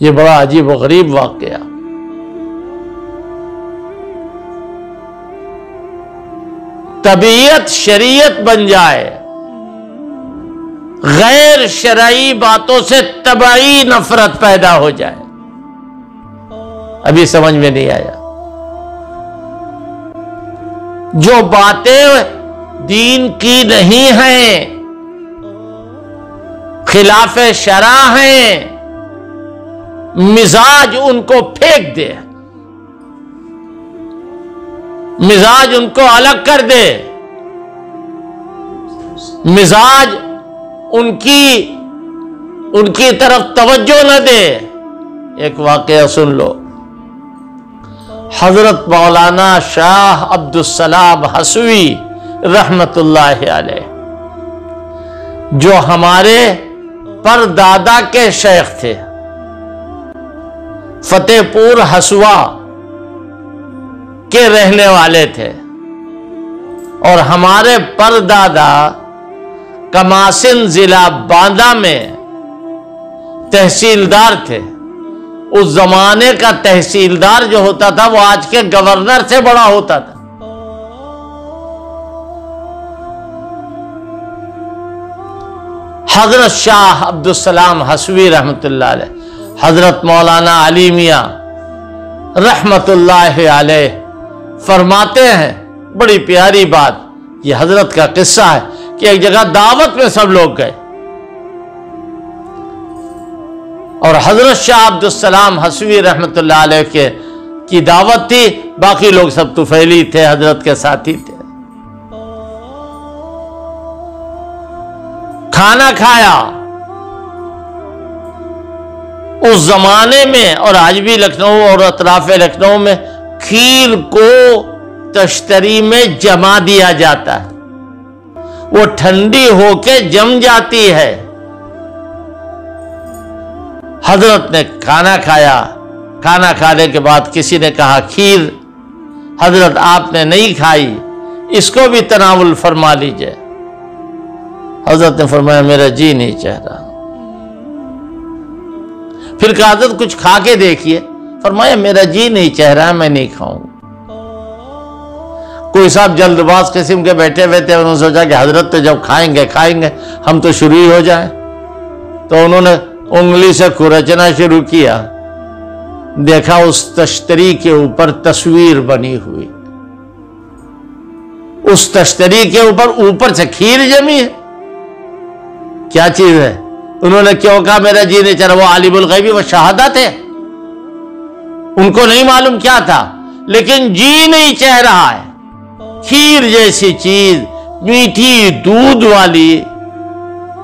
یہ بڑا عجیب و غریب واقعہ. طبیعت شریعت بن جائے، غیر شرعی باتوں سے طبعی نفرت پیدا ہو جائے. ابھی سمجھ میں نہیں آیا. جو باتیں دین کی نہیں ہیں، خلاف شرع ہیں، مزاج ان کو پھینک دے، مزاج ان کو الگ کر دے، مزاج ان کی طرف توجہ نہ دے. ایک واقعہ سن لو. حضرت مولانا شاہ عبدالسلام حسوی رحمت اللہ علیہ، جو ہمارے پردادا کے شیخ تھے، فتح پور ہسوا کے رہنے والے تھے، اور ہمارے پردادا کماسن ضلع باندہ میں تحصیلدار تھے. اس زمانے کا تحصیلدار جو ہوتا تھا وہ آج کے گورنر سے بڑا ہوتا تھا. حضرت شاہ عبدالسلام حسوی رحمت اللہ علیہ، حضرت مولانا علی میاں رحمت اللہ علیہ فرماتے ہیں، بڑی پیاری بات، یہ حضرت کا قصہ ہے کہ ایک جگہ دعوت میں سب لوگ گئے، اور حضرت شاہ عبدالسلام حسوی رحمت اللہ علیہ کی دعوت تھی، باقی لوگ سب طفیلی تھے، حضرت کے ساتھی تھے. کھانا کھایا. اس زمانے میں اور آج بھی لکھنؤ اور اطراف لکھنؤ میں کھیر کو تشتری میں جما دیا جاتا ہے، وہ ٹھنڈی ہو کے جم جاتی ہے. حضرت نے کھانا کھایا. کھانا کھانے کے بعد کسی نے کہا کھیر حضرت آپ نے نہیں کھائی، اس کو بھی تناول فرما لیجئے. حضرت نے فرمایا میرا جی نہیں چاہ رہا. پھر کہا حضرت کچھ کھا کے دیکھیے. فرمایا میرا جی نہیں چاہ رہا، میں نہیں کھاؤں. کوئی صاحب جلد باز قسم کے بیٹھے ہوئے تھے، انہوں نے سوچا کہ حضرت تو جب کھائیں گے ہم تو شروع ہی ہو جائیں. تو انہوں نے انگلی سے کھرچنا شروع کیا. دیکھا اس تشتری کے اوپر تصویر بنی ہوئی، اس تشتری کے اوپر سے کھیر جمی ہے. کیا چیز ہے؟ انہوں نے کیوں کہا میرا جی نہیں چاہ رہا؟ وہ عالم الغیبی و شہادت ہے، ان کو نہیں معلوم کیا تھا، لیکن جی نہیں چاہ رہا ہے. کھیر جیسی چیز میٹھی دودھ والی،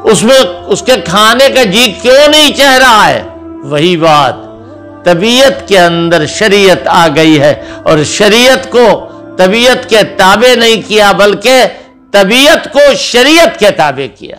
اس کے کھانے کا جی کیوں نہیں چاہ رہا ہے؟ وہی بات، طبیعت کے اندر شریعت آ گئی ہے، اور شریعت کو طبیعت کے تابع نہیں کیا بلکہ طبیعت کو شریعت کے تابع کیا.